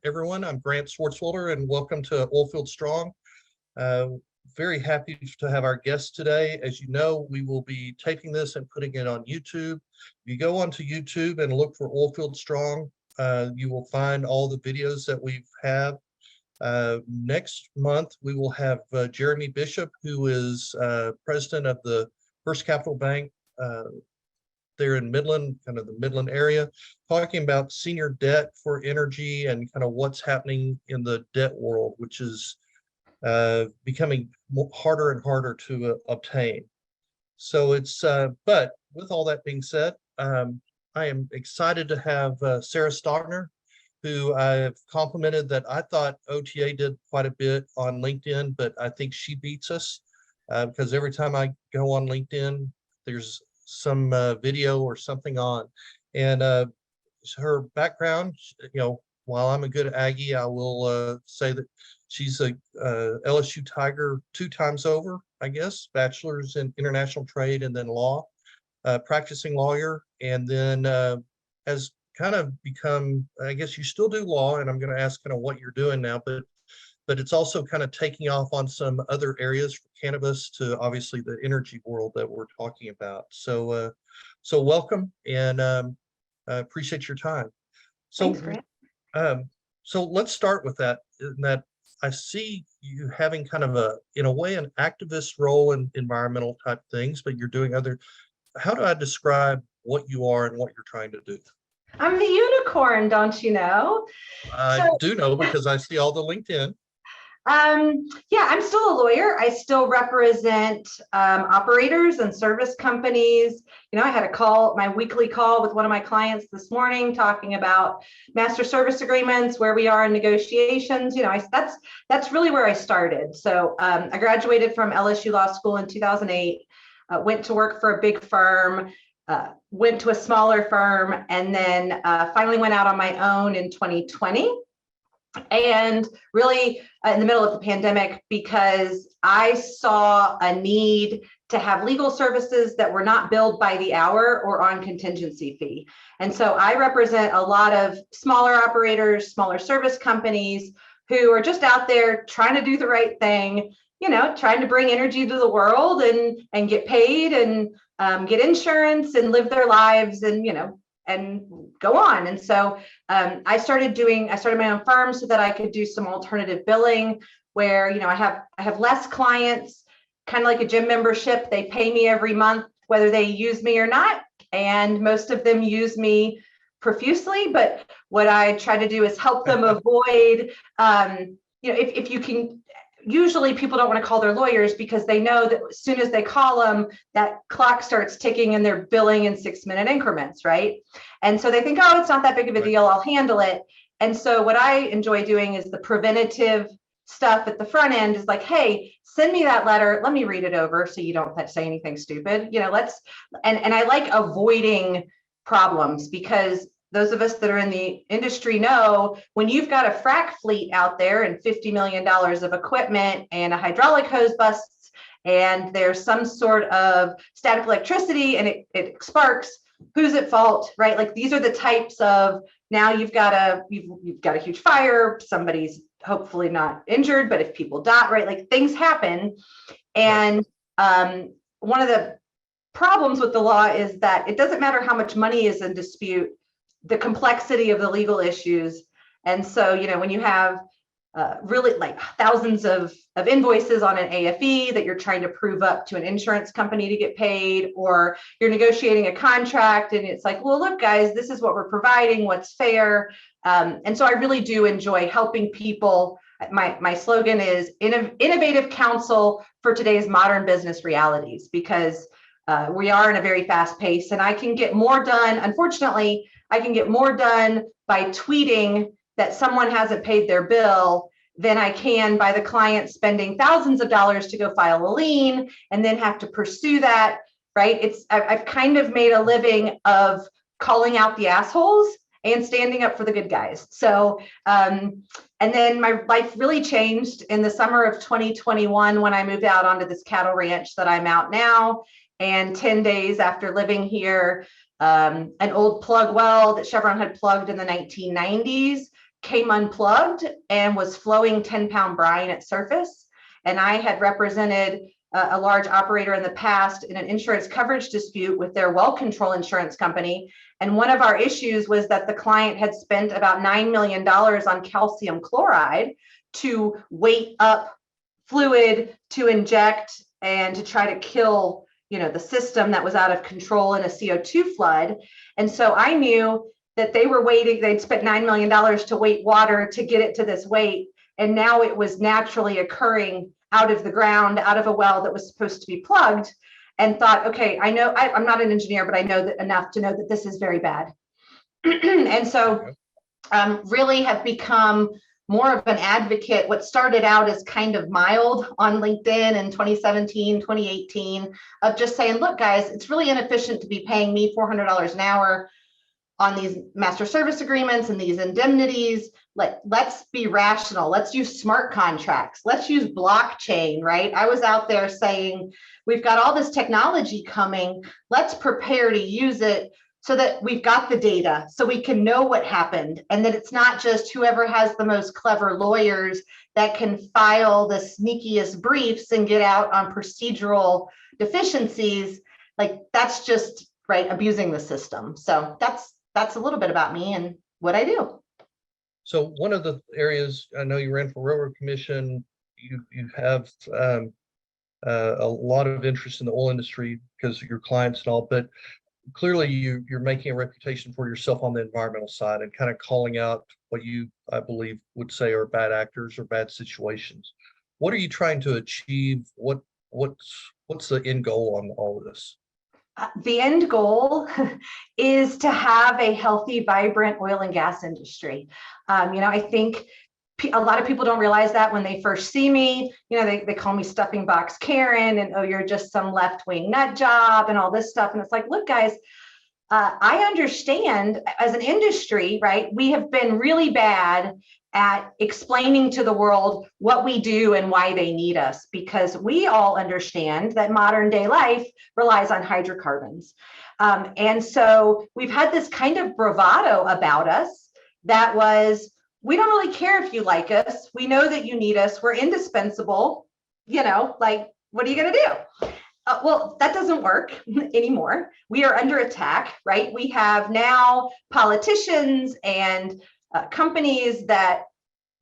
everyone. I'm Grant Swartzwelder, and welcome to Oilfield Strong. Uh, Very happy to have our guest today. As you know, we will be taping this and putting it on YouTube. If you go onto YouTube and look for Oilfield Strong, you will find all the videos that we have. Next month, we will have Jeremy Bishop, who is president of the First Capital Bank there in Midland, kind of the Midland area, talking about senior debt for energy and kind of what's happening in the debt world, which is becoming harder and harder to obtain. So but with all that being said, I am excited to have Sarah Stogner, who I've complimented that I thought OTA did quite a bit on LinkedIn, but I think she beats us because every time I go on LinkedIn, there's some video or something on. And her background, while I'm a good Aggie, I will say that she's a LSU Tiger 2 times over, I guess, bachelor's in international trade and then law, practicing lawyer, and then has kind of become, I guess you still do law, and I'm going to ask kind of what you're doing now, but it's also kind of taking off on some other areas from cannabis to obviously the energy world that we're talking about. So welcome, and I appreciate your time. So, Thanks, Grant. So let's start with that, in that I see you having kind of in a way, an activist role in environmental type things, but you're doing how do I describe what you are and what you're trying to do? I'm the unicorn, don't you know? I do know because I see all the LinkedIn. Yeah, I'm still a lawyer. I still represent operators and service companies. I had my weekly call with one of my clients this morning talking about master service agreements, where we are in negotiations. That's really where I started. So I graduated from LSU Law School in 2008, went to work for a big firm, went to a smaller firm, and then finally went out on my own in 2020. And really in the middle of the pandemic, because I saw a need to have legal services that were not billed by the hour or on contingency fee. And so I represent a lot of smaller operators, smaller service companies who are just out there trying to do the right thing, trying to bring energy to the world and get paid and get insurance and live their lives and go on. And so I started my own firm so that I could do some alternative billing where, I have less clients, kind of like a gym membership. They pay me every month, whether they use me or not. And most of them use me profusely. But what I try to do is help them avoid, if you can. Usually people don't want to call their lawyers because they know that as soon as they call them, that clock starts ticking and they're billing in 6-minute increments, right? And so they think, oh, it's not that big of a deal, I'll handle it. And so what I enjoy doing is the preventative stuff at the front end is like, hey, send me that letter, let me read it over so you don't say anything stupid. And I like avoiding problems because those of us that are in the industry know when you've got a frac fleet out there and $50 million of equipment and a hydraulic hose busts and there's some sort of static electricity and it sparks, who's at fault, right? Like these are the types of, now you've got a huge fire, somebody's hopefully not injured, but if people die, right? Like things happen. And one of the problems with the law is that it doesn't matter how much money is in dispute, the complexity of the legal issues. And so, when you have really like thousands of invoices on an AFE that you're trying to prove up to an insurance company to get paid, or you're negotiating a contract and it's like, well, look, guys, this is what we're providing, what's fair. And so I really do enjoy helping people. My slogan is innovative counsel for today's modern business realities, because we are in a very fast pace and I can get more done. Unfortunately, I can get more done by tweeting that someone hasn't paid their bill than I can by the client spending thousands of dollars to go file a lien and then have to pursue that, right? I've kind of made a living of calling out the assholes and standing up for the good guys. So, and then my life really changed in the summer of 2021 when I moved out onto this cattle ranch that I'm out now. And 10 days after living here, an old plug well that Chevron had plugged in the 1990s came unplugged and was flowing 10-pound brine at surface. And I had represented a large operator in the past in an insurance coverage dispute with their well control insurance company. And one of our issues was that the client had spent about $9 million on calcium chloride to weight up fluid to inject and to try to kill, the system that was out of control in a CO2 flood. And so I knew that they were waiting, they'd spent $9 million to weight water to get it to this weight. And now it was naturally occurring out of the ground, out of a well that was supposed to be plugged, and thought, okay, I know, I'm not an engineer, but I know that enough to know that this is very bad. And so really have become more of an advocate. What started out as kind of mild on LinkedIn in 2017, 2018, of just saying, look, guys, it's really inefficient to be paying me $400 an hour on these master service agreements and these indemnities. Let's be rational. Let's use smart contracts. Let's use blockchain, right? I was out there saying, we've got all this technology coming. Let's prepare to use it so that we've got the data, so we can know what happened, and that it's not just whoever has the most clever lawyers that can file the sneakiest briefs and get out on procedural deficiencies. Like, that's just, right, abusing the system. So that's a little bit about me and what I do. So one of the areas, I know you ran for Railroad Commission, you have a lot of interest in the oil industry because of your clients and all, but clearly you're making a reputation for yourself on the environmental side and kind of calling out what you, I believe, would say are bad actors or bad situations. What are you trying to achieve? What's the end goal on all of this? The end goal is to have a healthy, vibrant oil and gas industry. I think a lot of people don't realize that when they first see me. They call me stuffing box Karen, and, oh, you're just some left-wing nut job and all this stuff. And it's like, look, guys, I understand as an industry, right? We have been really bad at explaining to the world what we do and why they need us, because we all understand that modern day life relies on hydrocarbons. And so we've had this kind of bravado about us that was, we don't really care if you like us. We know that you need us. We're indispensable. Like, what are you going to do? Well, that doesn't work anymore. We are under attack, right? We have now politicians and companies that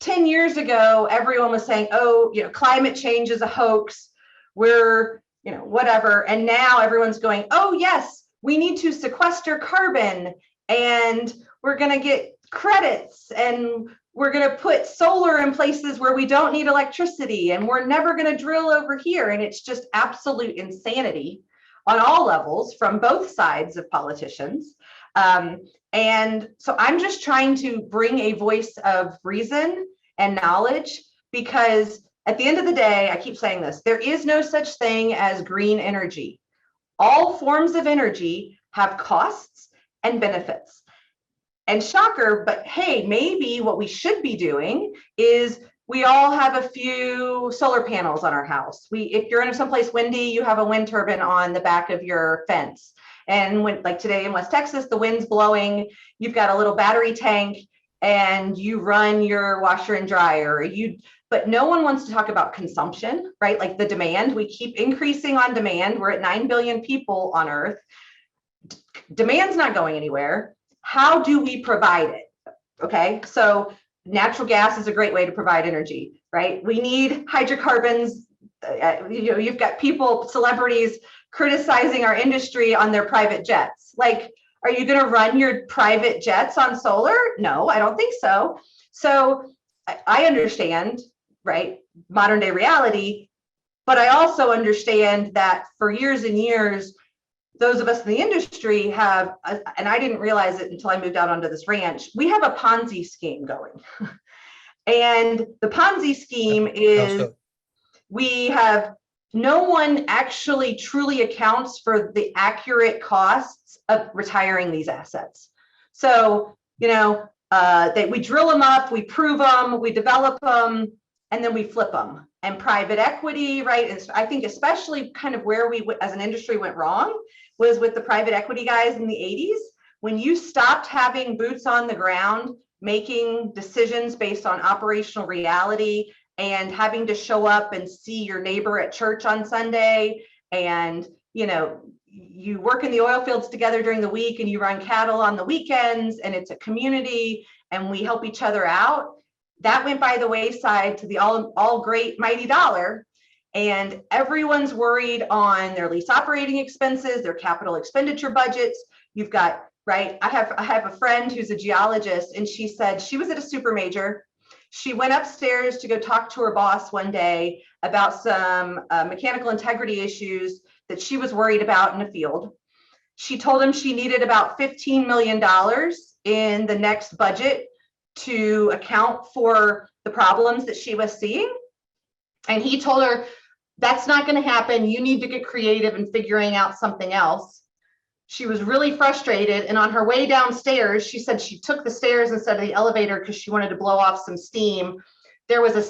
10 years ago, everyone was saying, oh, climate change is a hoax. We're, whatever. And now everyone's going, oh, yes, we need to sequester carbon, and we're going to get credits, and we're going to put solar in places where we don't need electricity, and we're never going to drill over here. And it's just absolute insanity on all levels from both sides of politicians. And so I'm just trying to bring a voice of reason and knowledge, because at the end of the day, I keep saying this, there is no such thing as green energy. All forms of energy have costs and benefits. And shocker, but hey, maybe what we should be doing is we all have a few solar panels on our house. If you're in someplace windy, you have a wind turbine on the back of your fence. And when, like today in West Texas, the wind's blowing, you've got a little battery tank and you run your washer and dryer. But no one wants to talk about consumption, right? Like the demand, we keep increasing on demand. We're at 9 billion people on Earth. Demand's not going anywhere. How do we provide it? Okay, so natural gas is a great way to provide energy, right? We need hydrocarbons. You've got people, celebrities criticizing our industry on their private jets. Like, are you going to run your private jets on solar? No, I don't think so. So I understand, right, modern day reality, but I also understand that for years and years, those of us in the industry have, and I didn't realize it until I moved out onto this ranch, we have a Ponzi scheme going. And the Ponzi scheme is, we have, no one actually truly accounts for the accurate costs of retiring these assets. So, we drill them up, we prove them, we develop them, and then we flip them. And private equity, right? And I think especially kind of where we as an industry went wrong was with the private equity guys in the 80s, when you stopped having boots on the ground making decisions based on operational reality and having to show up and see your neighbor at church on Sunday, and you work in the oil fields together during the week and you run cattle on the weekends, and it's a community and we help each other out. That went by the wayside to the all great mighty dollar. And everyone's worried on their lease operating expenses, their capital expenditure budgets. You've got, right? I have a friend who's a geologist, and she said she was at a super major. She went upstairs to go talk to her boss one day about some mechanical integrity issues that she was worried about in a field. She told him she needed about $15 million in the next budget to account for the problems that she was seeing. And he told her, that's not going to happen. You need to get creative in figuring out something else. She was really frustrated. And on her way downstairs, she said she took the stairs instead of the elevator because she wanted to blow off some steam. There was a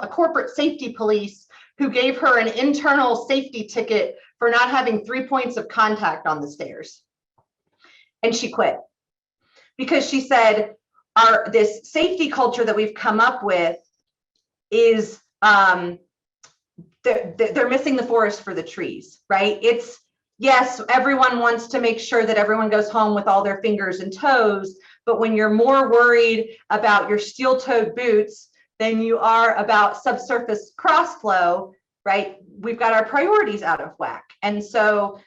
corporate safety police who gave her an internal safety ticket for not having 3 points of contact on the stairs. And she quit because she said, this safety culture that we've come up with is, they're missing the forest for the trees, right? It's, yes, everyone wants to make sure that everyone goes home with all their fingers and toes, but when you're more worried about your steel-toed boots than you are about subsurface crossflow, right? We've got our priorities out of whack. And so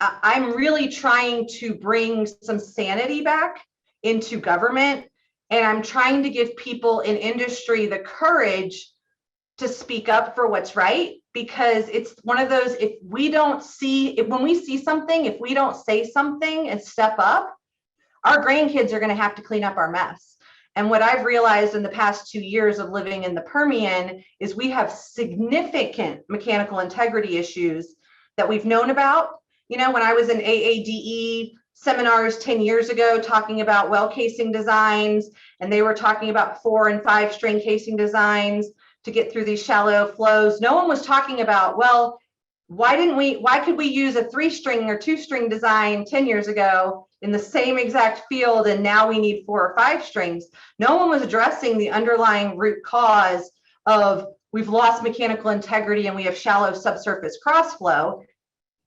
I'm really trying to bring some sanity back into government, and I'm trying to give people in industry the courage to speak up for what's right, because it's one of those, when we see something, if we don't say something and step up, our grandkids are going to have to clean up our mess. And what I've realized in the past 2 years of living in the Permian is we have significant mechanical integrity issues that we've known about. When I was in AADE seminars 10 years ago talking about well casing designs, and they were talking about 4 and 5 string casing designs to get through these shallow flows. No one was talking about, well, why could we use a 3-string or 2-string design 10 years ago in the same exact field, and now we need 4 or 5 strings? No one was addressing the underlying root cause of we've lost mechanical integrity and we have shallow subsurface crossflow,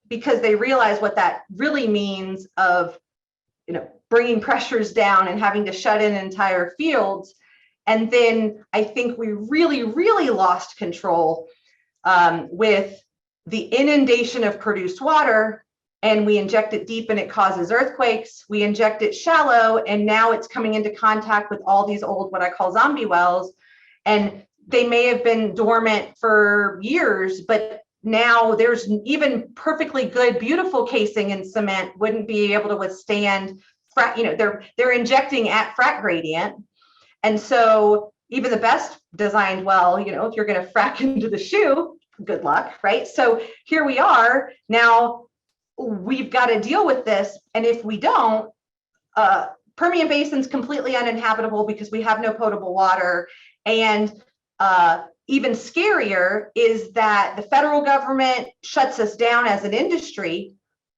because they realize what that really means of, bringing pressures down and having to shut in entire fields. And then I think we really, really lost control with the inundation of produced water, and we inject it deep and it causes earthquakes. We inject it shallow, and now it's coming into contact with all these old, what I call zombie wells. And they may have been dormant for years, but now there's even perfectly good, beautiful casing and cement wouldn't be able to withstand, they're injecting at frac gradient. And so even the best designed well, if you're going to frack into the shoe, good luck, right? So here we are now, we've got to deal with this. And if we don't, Permian Basin's completely uninhabitable because we have no potable water. And even scarier is that the federal government shuts us down as an industry.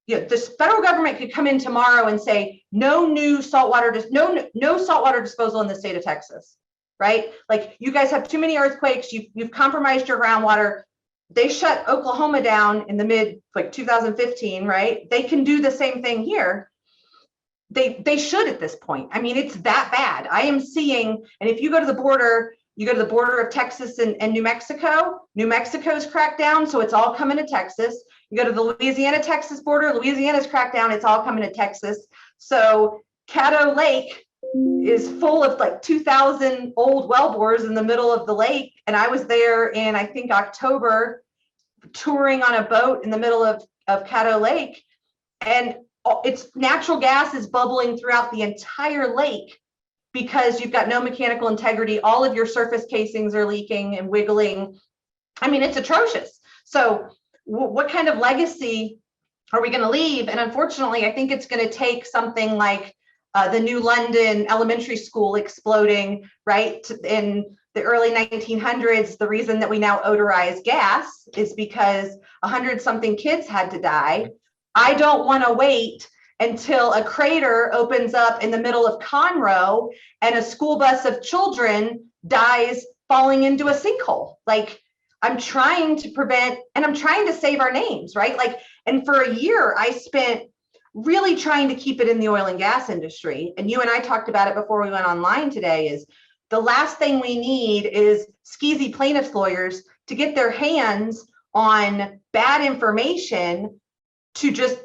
This federal government could come in tomorrow and say, no saltwater disposal in the state of Texas, right? Like, you guys have too many earthquakes. You've compromised your groundwater. They shut Oklahoma down in the mid 2015, right? They can do the same thing here. They should at this point. I mean, it's that bad. I am seeing, and if you go to the border, of Texas and New Mexico. New Mexico's cracked down, so it's all coming to Texas. You go to the Louisiana-Texas border, Louisiana's cracked down, it's all coming to Texas. So Caddo Lake is full of 2,000 old wellbores in the middle of the lake. And I was there in, I think, October, touring on a boat in the middle of Caddo Lake. And it's natural gas is bubbling throughout the entire lake because you've got no mechanical integrity. All of your surface casings are leaking and wiggling. I mean, it's atrocious. So what kind of legacy are we going to leave? And unfortunately, I think it's going to take something like the New London Elementary School exploding, right? In the early 1900s, the reason that we now odorize gas is because 100-something kids had to die. I don't want to wait until a crater opens up in the middle of Conroe and a school bus of children dies falling into a sinkhole. Like, I'm trying to prevent, and I'm trying to save our names, right? Like, and for a year, I spent really trying to keep it in the oil and gas industry. And you and I talked about it before we went online today, is the last thing we need is skeezy plaintiffs lawyers to get their hands on bad information to just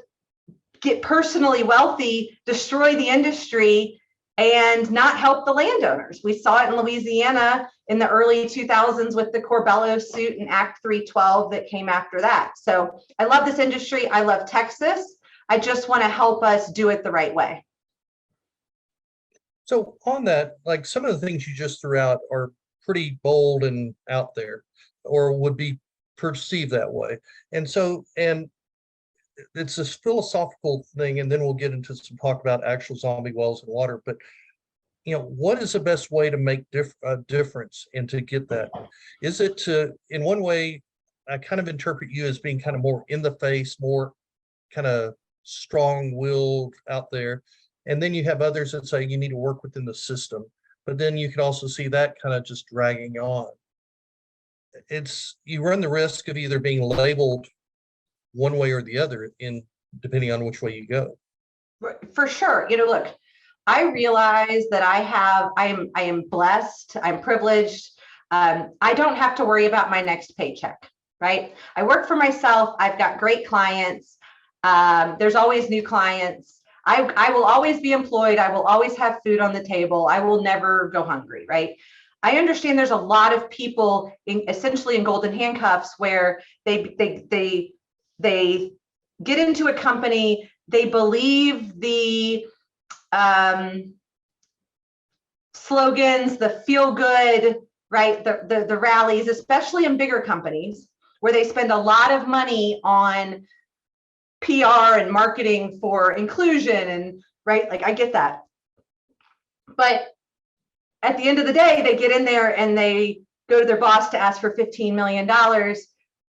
get personally wealthy, destroy the industry, and not help the landowners. We saw it in Louisiana in the early 2000s with the Corbello suit and Act 312 that came after that. So I love this industry. I love Texas. I just want to help us do it the right way. So on that, like some of the things you just threw out are pretty bold and out there, or would be perceived that way. And so, and it's this philosophical thing, and then we'll get into some talk about actual zombie wells and water. But what is the best way to make a difference and to get that? Is it to, in one way, I kind of interpret you as being kind of more in the face, more kind of strong-willed out there. And then you have others that say you need to work within the system. But then you could also see that kind of just dragging on. You run the risk of either being labeled one way or the other, depending on which way you go. For sure. Look, I realize that I am blessed, I'm privileged. I don't have to worry about my next paycheck, right? I work for myself. I've got great clients. There's always new clients. I will always be employed. I will always have food on the table. I will never go hungry, right? I understand there's a lot of people essentially in golden handcuffs where they get into a company, they believe the slogans, the feel good, right? The rallies, especially in bigger companies where they spend a lot of money on PR and marketing for inclusion, and right, like I get that. But at the end of the day, they get in there and they go to their boss to ask for $15 million.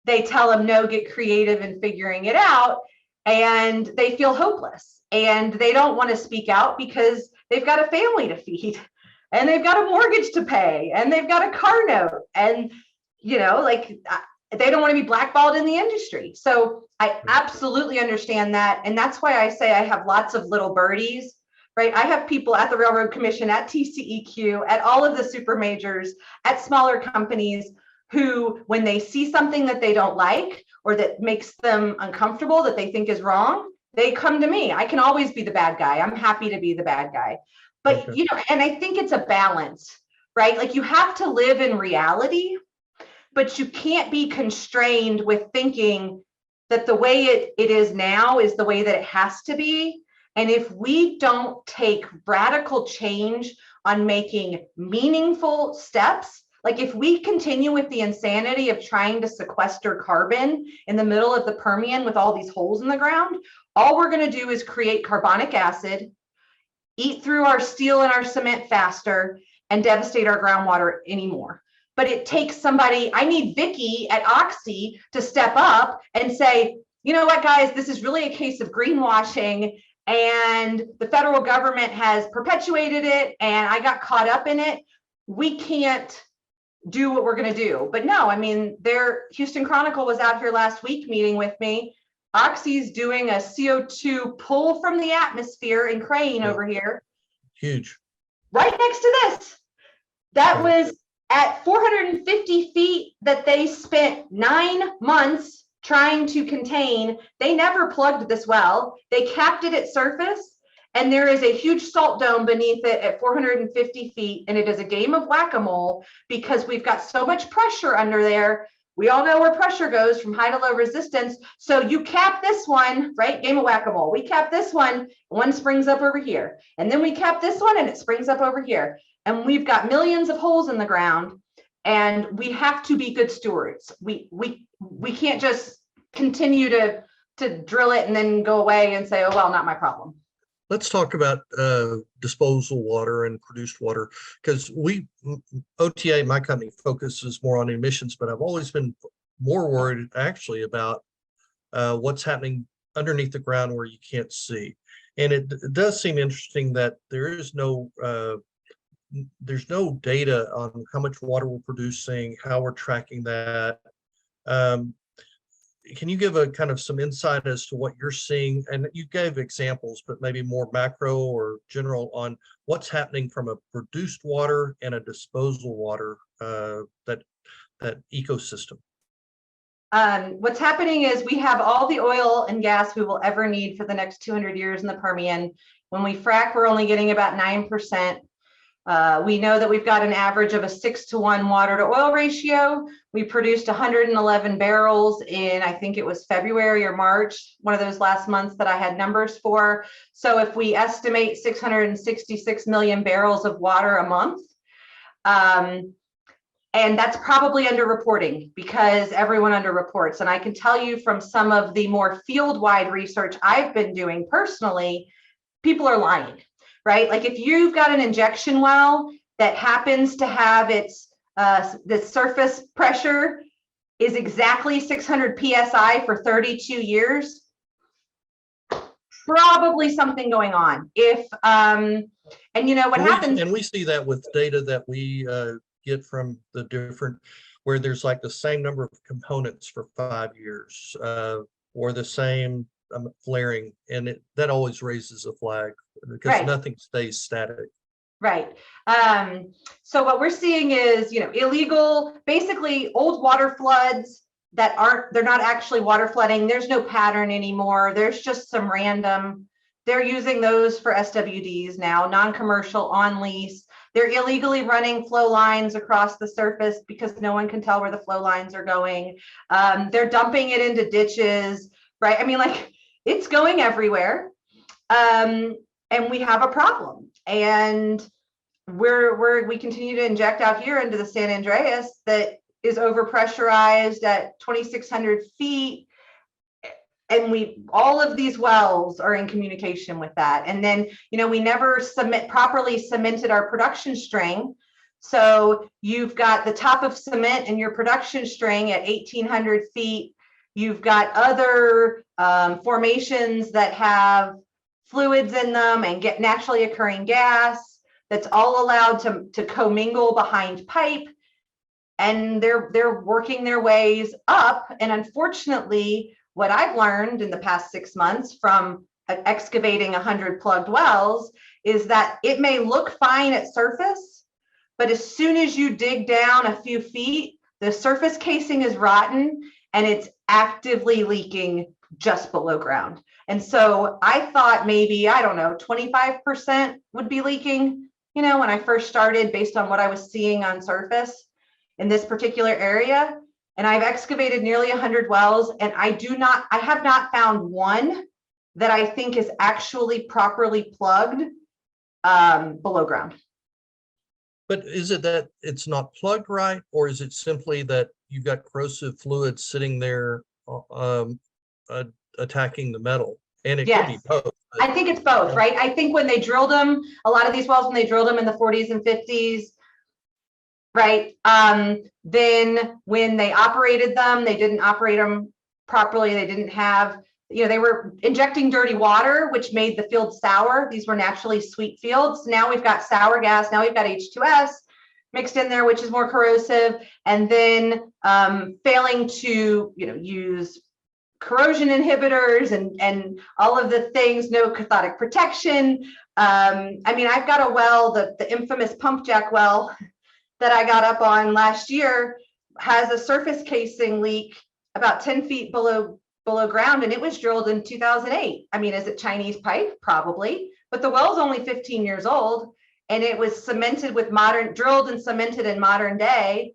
They tell them no, get creative in figuring it out, and they feel hopeless and they don't want to speak out because they've got a family to feed and they've got a mortgage to pay and they've got a car note, and like they don't want to be blackballed in the industry. So I absolutely understand that. And that's why I say I have lots of little birdies, right? I have people at the Railroad Commission, at TCEQ, at all of the super majors, at smaller companies who, when they see something that they don't like or that makes them uncomfortable, that they think is wrong, they come to me. I can always be the bad guy. I'm happy to be the bad guy. But, Okay. And I think it's a balance, right? Like you have to live in reality, but you can't be constrained with thinking that the way it is now is the way that it has to be. And if we don't take radical change on making meaningful steps, like if we continue with the insanity of trying to sequester carbon in the middle of the Permian with all these holes in the ground, all we're going to do is create carbonic acid, eat through our steel and our cement faster, and devastate our groundwater anymore. But it takes somebody, I need Vicky at Oxy to step up and say, you know what, guys, this is really a case of greenwashing and the federal government has perpetuated it and I got caught up in it. We can't do what we're going to do. But no, I mean, Houston Chronicle was out here last week meeting with me. Oxy's doing a CO2 pull from the atmosphere in Crane over here. Huge. Right next to this. That was at 450 feet that they spent 9 months trying to contain. They never plugged this well. They capped it at surface, and there is a huge salt dome beneath it at 450 feet, and it is a game of whack-a-mole because we've got so much pressure under there. We all know where pressure goes from high to low resistance. So you cap this one, right? Game of whack-a-mole. We cap this one springs up over here. And then we cap this one and it springs up over here. And we've got millions of holes in the ground, and we have to be good stewards. We can't just continue to drill it and then go away and say, oh, well, not my problem. Let's talk about disposal water and produced water, because OTA, my company, focuses more on emissions, but I've always been more worried actually about what's happening underneath the ground where you can't see. And it does seem interesting that there's no data on how much water we're producing, how we're tracking that. Um, can you give a kind of some insight as to what you're seeing? And you gave examples, but maybe more macro or general on what's happening from a produced water and a disposal water, that ecosystem. What's happening is we have all the oil and gas we will ever need for the next 200 years in the Permian. When we frack, we're only getting about 9%. We know that we've got an average of a 6-to-1 water to oil ratio. We produced 111 barrels in, I think it was February or March, one of those last months that I had numbers for. So if we estimate 666 million barrels of water a month, and that's probably underreporting because everyone underreports. And I can tell you from some of the more field-wide research I've been doing personally, people are lying, right? Like if you've got an injection well that happens to have its the surface pressure is exactly 600 PSI for 32 years, probably something going on. If and you know what happens, and we see that with data that we get from the different, where there's like the same number of components for 5 years, or the same flaring, and that always raises a flag because right, nothing stays static. right. So what we're seeing is, you know, illegal, basically old water floods that they're not actually water flooding. There's no pattern anymore. There's just some random, they're using those for SWDs now, non-commercial, on lease. They're illegally running flow lines across the surface because no one can tell where the flow lines are going. They're dumping it into ditches, right? I mean, like, it's going everywhere. And we have a problem. And we continue to inject out here into the San Andreas that is overpressurized at 2,600 feet. And all of these wells are in communication with that. And then, you know, we never properly cemented our production string. So you've got the top of cement in your production string at 1,800 feet. You've got other formations that have fluids in them and get naturally occurring gas that's all allowed to commingle behind pipe. And they're working their ways up. And unfortunately, what I've learned in the past 6 months from excavating 100 plugged wells is that it may look fine at surface, but as soon as you dig down a few feet, the surface casing is rotten and it's actively leaking just below ground. And so I thought maybe, I don't know, 25% would be leaking, you know, when I first started based on what I was seeing on surface in this particular area. And I've excavated nearly 100 wells, and I have not found one that I think is actually properly plugged below ground. But is it that it's not plugged right, or is it simply that you've got corrosive fluid sitting there attacking the metal? And it could be both. I think it's both, right? I think when they drilled them, a lot of these wells, when they drilled them in the 40s and 50s, right? Then when they operated them, they didn't operate them properly. They didn't have, you know, they were injecting dirty water, which made the field sour. These were naturally sweet fields. Now we've got sour gas. Now we've got H2S mixed in there, which is more corrosive. And then failing to, you know, use corrosion inhibitors and all of the things, no cathodic protection. I mean, I've got a well, the infamous pump jack well that I got up on last year has a surface casing leak about 10 feet below ground, and it was drilled in 2008. I mean, is it Chinese pipe? Probably, but the well's only 15 years old, and it was cemented with drilled and cemented in modern day.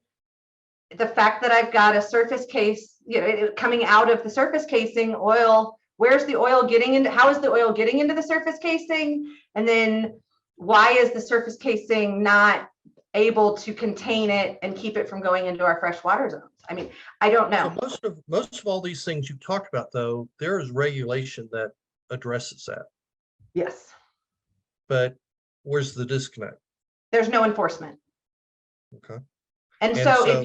The fact that I've got a surface case, you know, coming out of the surface casing, oil, where's the oil getting into, how is the oil getting into the surface casing? And then why is the surface casing not able to contain it and keep it from going into our freshwater zones? I mean, I don't know. So most of all these things you talked about, though, there is regulation that addresses that. Yes. But where's the disconnect? There's no enforcement. Okay. And so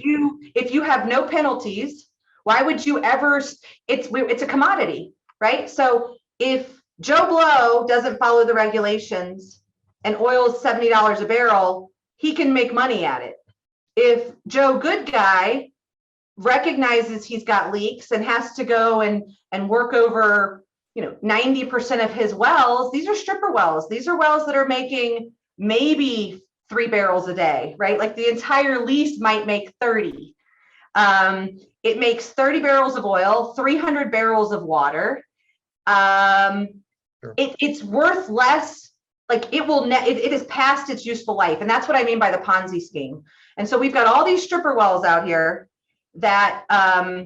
if you have no penalties, why would you ever? It's a commodity, right? So if Joe Blow doesn't follow the regulations and oil's $70 a barrel, he can make money at it. If Joe Good Guy recognizes he's got leaks and has to go and work over 90% of his wells, these are stripper wells. These are wells that are making maybe 3 barrels a day, right? Like the entire lease might make 30. It makes 30 barrels of oil, 300 barrels of water. Sure. It's worth less. Like it is past its useful life. And that's what I mean by the Ponzi scheme. And so we've got all these stripper wells out here that are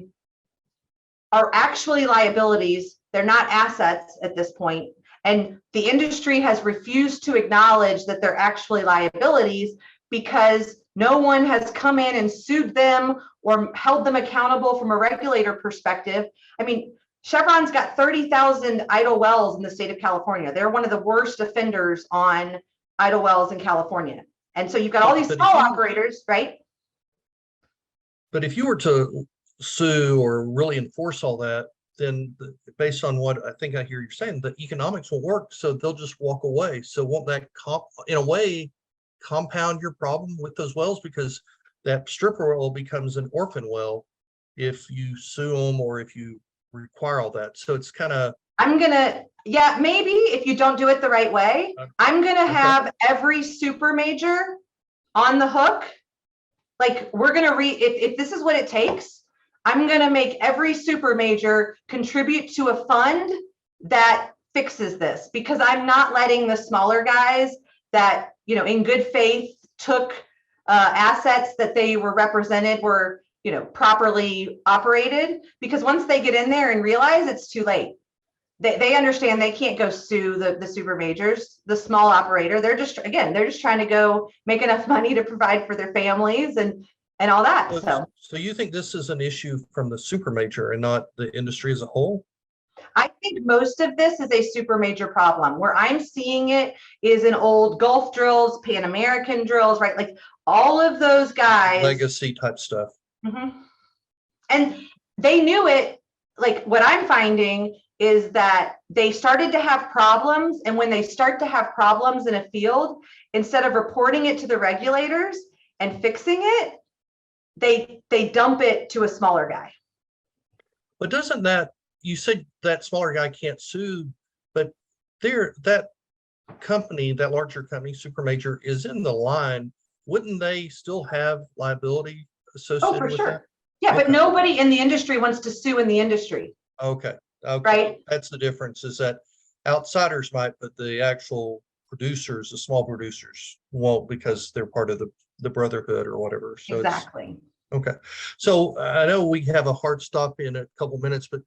actually liabilities. They're not assets at this point. And the industry has refused to acknowledge that they're actually liabilities because no one has come in and sued them or held them accountable from a regulator perspective. I mean, Chevron's got 30,000 idle wells in the state of California. They're one of the worst offenders on idle wells in California. And so you've got all these small operators, right? But if you were to sue or really enforce all that, then based on what I think I hear you saying, the economics will work, so they'll just walk away. So won't that in a way compound your problem with those wells, because that stripper well becomes an orphan well if you sue them or if you require all that? So it's kind of, yeah, maybe if you don't do it the right way, I'm gonna have every super major on the hook. Like we're gonna if this is what it takes, I'm gonna make every super major contribute to a fund that fixes this, because I'm not letting the smaller guys that, in good faith took assets that they were represented were, properly operated, because once they get in there and realize it's too late, they understand they can't go sue the super majors, the small operator. They're just trying to go make enough money to provide for their families and all that. So you think this is an issue from the super major and not the industry as a whole? I think most of this is a super major problem. Where I'm seeing it is in old Gulf drills, Pan American drills, right? Like all of those guys. Legacy type stuff. Mm-hmm. And they knew it. Like what I'm finding is that they started to have problems. And when they start to have problems in a field, instead of reporting it to the regulators and fixing it, they dump it to a smaller guy. But doesn't that, you said that smaller guy can't sue, but that company, that larger company, super major, is in the line. Wouldn't they still have liability associated with that? Yeah, okay. But nobody in the industry wants to sue in the industry. Okay. Right. That's the difference, is that outsiders might, but the actual producers, the small producers, won't, because they're part of the brotherhood or whatever. So exactly. Okay. So I know we have a hard stop in a couple minutes, but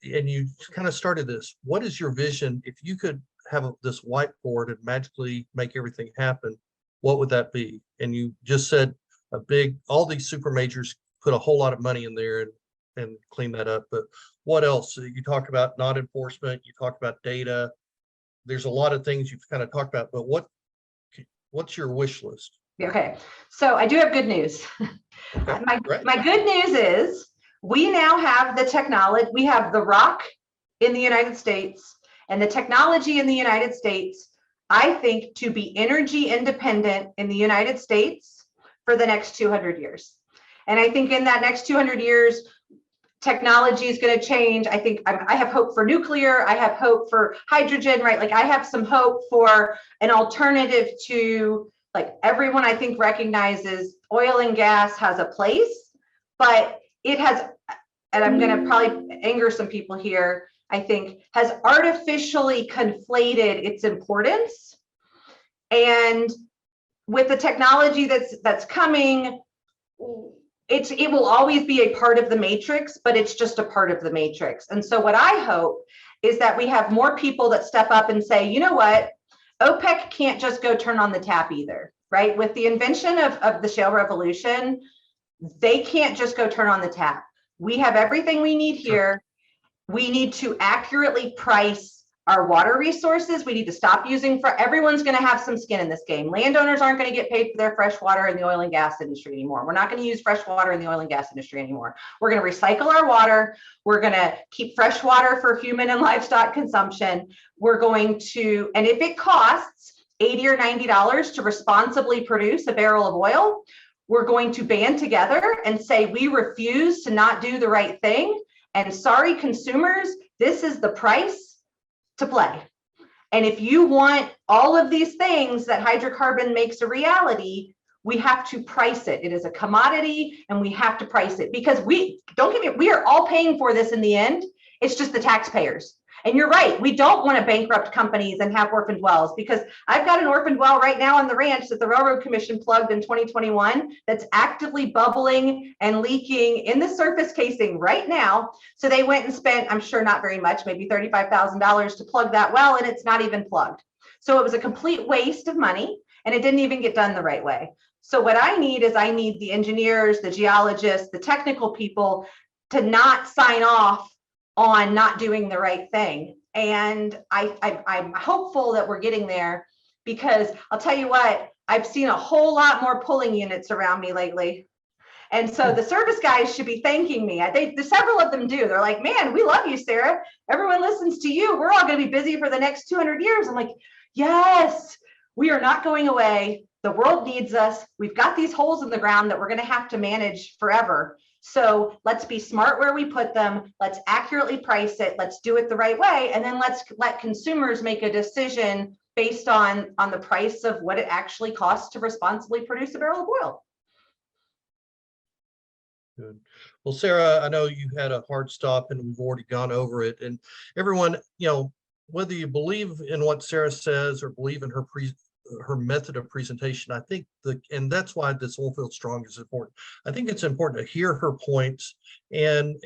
and you kind of started this. What is your vision? If you could have this whiteboard and magically make everything happen, what would that be? And you just said all these super majors put a whole lot of money in there and clean that up. But what else? You talk about not enforcement, you talk about data. There's a lot of things you've kind of talked about, but what's your wish list? Okay, so I do have good news. Okay, my good news is we now have the technology. We have the rock in the United States and the technology in the United States, I think, to be energy independent in the United States for the next 200 years. And I think in that next 200 years, technology is going to change. I think I have hope for nuclear. I have hope for hydrogen, right? Like I have some hope for an alternative to, like, everyone I think recognizes oil and gas has a place, but it has, and I'm going to probably anger some people here, I think, has artificially conflated its importance. And with the technology that's coming, it will always be a part of the matrix, but it's just a part of the matrix. And so what I hope is that we have more people that step up and say, you know what, OPEC can't just go turn on the tap either, right? With the invention of the shale revolution, they can't just go turn on the tap. We have everything we need here. We need to accurately price our water resources. We need to stop using, everyone's going to have some skin in this game. Landowners aren't going to get paid for their fresh water in the oil and gas industry anymore. We're not going to use fresh water in the oil and gas industry anymore. We're going to recycle our water. We're going to keep fresh water for human and livestock consumption. We're going to, and if it costs $80 or $90 to responsibly produce a barrel of oil, we're going to band together and say we refuse to not do the right thing. And sorry, consumers, this is the price to play. And if you want all of these things that hydrocarbon makes a reality, we have to price it. It is a commodity and we have to price it, because we are all paying for this in the end. It's just the taxpayers. And you're right, we don't want to bankrupt companies and have orphaned wells, because I've got an orphaned well right now on the ranch that the Railroad Commission plugged in 2021 that's actively bubbling and leaking in the surface casing right now. So they went and spent, I'm sure not very much, maybe $35,000 to plug that well, and it's not even plugged. So it was a complete waste of money, and it didn't even get done the right way. So what I need is the engineers, the geologists, the technical people to not sign off on not doing the right thing. And I'm hopeful that we're getting there, because I'll tell you what, I've seen a whole lot more pulling units around me lately. And so the service guys should be thanking me. Several of them do. They're like, man, we love you, Sarah. Everyone listens to you. We're all going to be busy for the next 200 years. I'm like, yes, we are not going away. The world needs us. We've got these holes in the ground that we're going to have to manage forever. So let's be smart where we put them. Let's accurately price it. Let's do it the right way. And then let's let consumers make a decision based on the price of what it actually costs to responsibly produce a barrel of oil. Good. Well, Sarah, I know you had a hard stop and we've already gone over it. And everyone, whether you believe in what Sarah says or believe in her method of presentation, I think and that's why this Oilfield Strong is important. I think it's important to hear her points, and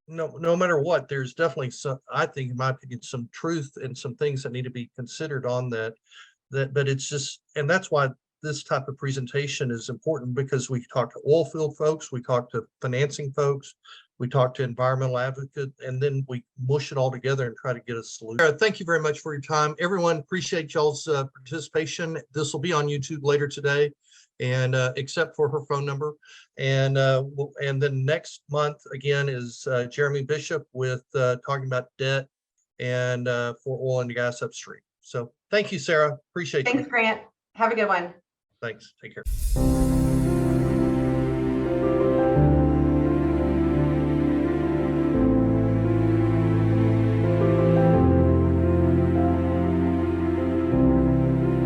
no matter what, there's definitely some, I think, in my opinion, some truth and some things that need to be considered on that, but it's just, and that's why this type of presentation is important, because we talk to oil field folks, we talk to financing folks, we talk to environmental advocates, and then we mush it all together and try to get a solution. Thank you very much for your time. Everyone, appreciate y'all's participation. This will be on YouTube later today, and except for her phone number. And then next month, again, is Jeremy Bishop with talking about debt and for oil and gas upstream. So thank you, Sarah. Appreciate you. Thanks, Grant. Have a good one. Thanks. Take care.